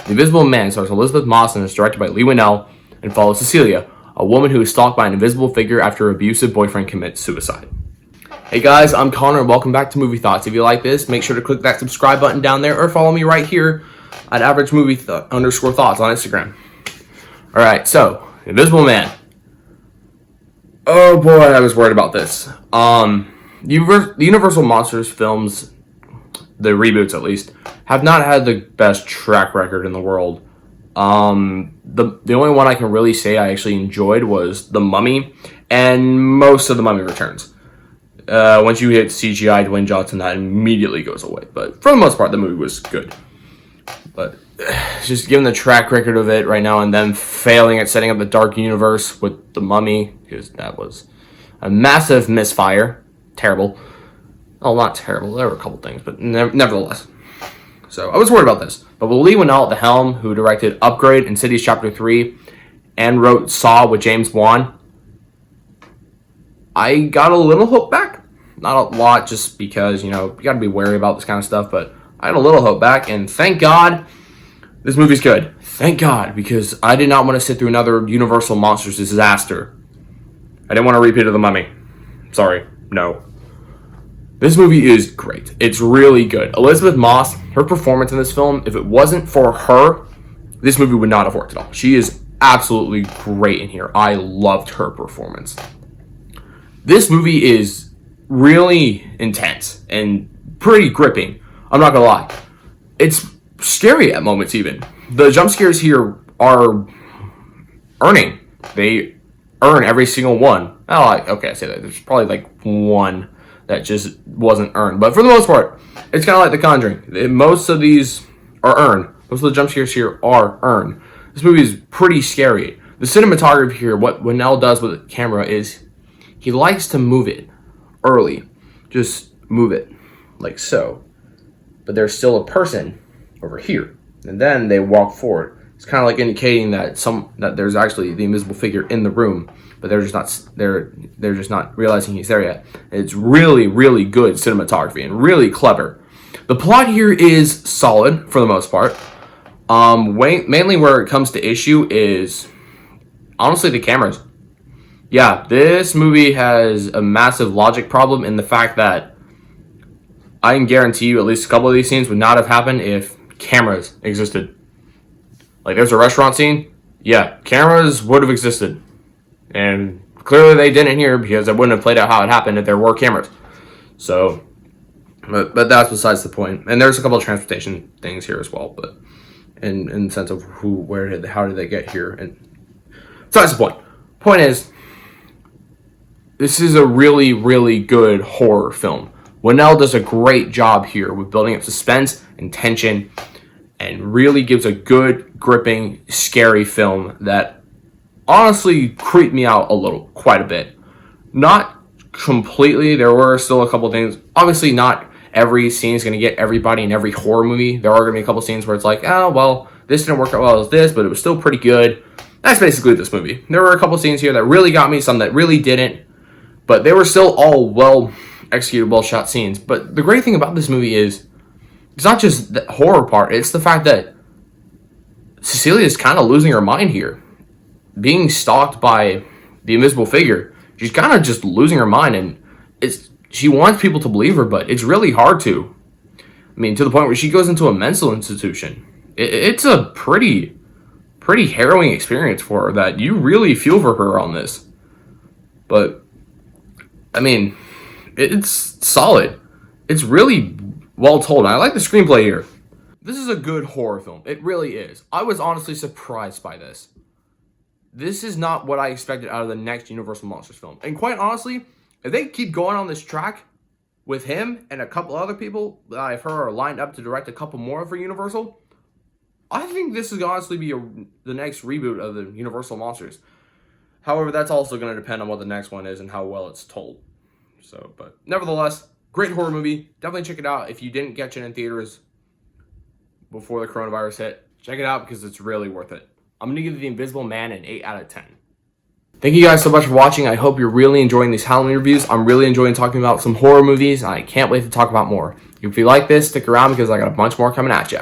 The Invisible Man stars Elizabeth Moss and is directed by Lee Winnell and follows Cecilia, a woman who is stalked by an invisible figure after her abusive boyfriend commits suicide. Hey guys, I'm Connor and welcome back to Movie Thoughts. If you like this, make sure to click that subscribe button down there or follow me right here at @averagemovie_thoughts on Instagram. Alright, so, Invisible Man. Oh boy, I was worried about this. The Universal Monsters films, the reboots at least, have not had the best track record in the world. The only one I can really say I actually enjoyed was The Mummy and most of The Mummy Returns. Once you hit CGI Dwayne Johnson, that immediately goes away. But for the most part, the movie was good. But just given the track record of it right now and them failing at setting up the dark universe with The Mummy, because that was a massive misfire. Terrible. Oh, not terrible. There were a couple things, but nevertheless. So I was worried about this. But with Lee Winnell at the helm, who directed Upgrade and Cities Chapter 3 and wrote Saw with James Wan, I got a little hope back. Not a lot, just because, you got to be wary about this kind of stuff, but I had a little hope back, and thank God this movie's good. Thank God, because I did not want to sit through another Universal Monsters disaster. I didn't want to repeat of The Mummy. Sorry, no. This movie is great. It's really good. Elizabeth Moss, her performance in this film, if it wasn't for her, this movie would not have worked at all. She is absolutely great in here. I loved her performance. This movie is really intense and pretty gripping. I'm not gonna lie. It's scary at moments even. The jump scares here are earning. They earn every single one. Okay, I say that. There's probably like one that just wasn't earned. But for the most part, it's kind of like The Conjuring. Most of these are earned. Most of the jump scares here are earned. This movie is pretty scary. The cinematography here, what Winnell does with the camera is he likes to move it early. Just move it like so. But there's still a person over here. And then they walk forward. It's kind of like indicating that there's actually the invisible figure in the room, but they're just not realizing he's there yet. It's really, really good cinematography and really clever. The plot here is solid for the most part. Mainly where it comes to issue is honestly the cameras. Yeah, this movie has a massive logic problem in the fact that I can guarantee you at least a couple of these scenes would not have happened if cameras existed. Like, there's a restaurant scene. Yeah, cameras would have existed. And clearly they didn't here because it wouldn't have played out how it happened if there were cameras. So, but that's besides the point. And there's a couple of transportation things here as well. But in the sense of how did they get here? And so that's the point. Point is, this is a really, really good horror film. Winnell does a great job here with building up suspense and tension and really gives a good, gripping, scary film that honestly creeped me out quite a bit. Not completely. There were still a couple things. Obviously, not every scene is going to get everybody in every horror movie. There are going to be a couple scenes where it's like, oh, well, this didn't work out well as this, but it was still pretty good. That's basically this movie. There were a couple scenes here that really got me, some that really didn't, but they were still all well executed, well shot scenes. But the great thing about this movie is it's not just the horror part, it's the fact that Cecilia is kind of losing her mind here. Being stalked by the invisible figure, she's kind of just losing her mind, and she wants people to believe her, but it's really hard to. I mean, to the point where she goes into a mental institution. It's a pretty harrowing experience for her that you really feel for her on this. But, I mean, it's solid. It's really well told. I like the screenplay here. This is a good horror film. It really is. I was honestly surprised by this. This is not what I expected out of the next Universal Monsters film. And quite honestly, if they keep going on this track with him and a couple other people that I've heard are lined up to direct a couple more for Universal, I think this is honestly be the next reboot of the Universal Monsters. However, that's also going to depend on what the next one is and how well it's told. So, but nevertheless, great horror movie. Definitely check it out if you didn't catch it in theaters before the coronavirus hit. Check it out because it's really worth it. I'm going to give The Invisible Man an 8 out of 10. Thank you guys so much for watching. I hope you're really enjoying these Halloween reviews. I'm really enjoying talking about some horror movies. I can't wait to talk about more. If you like this, stick around because I got a bunch more coming at you.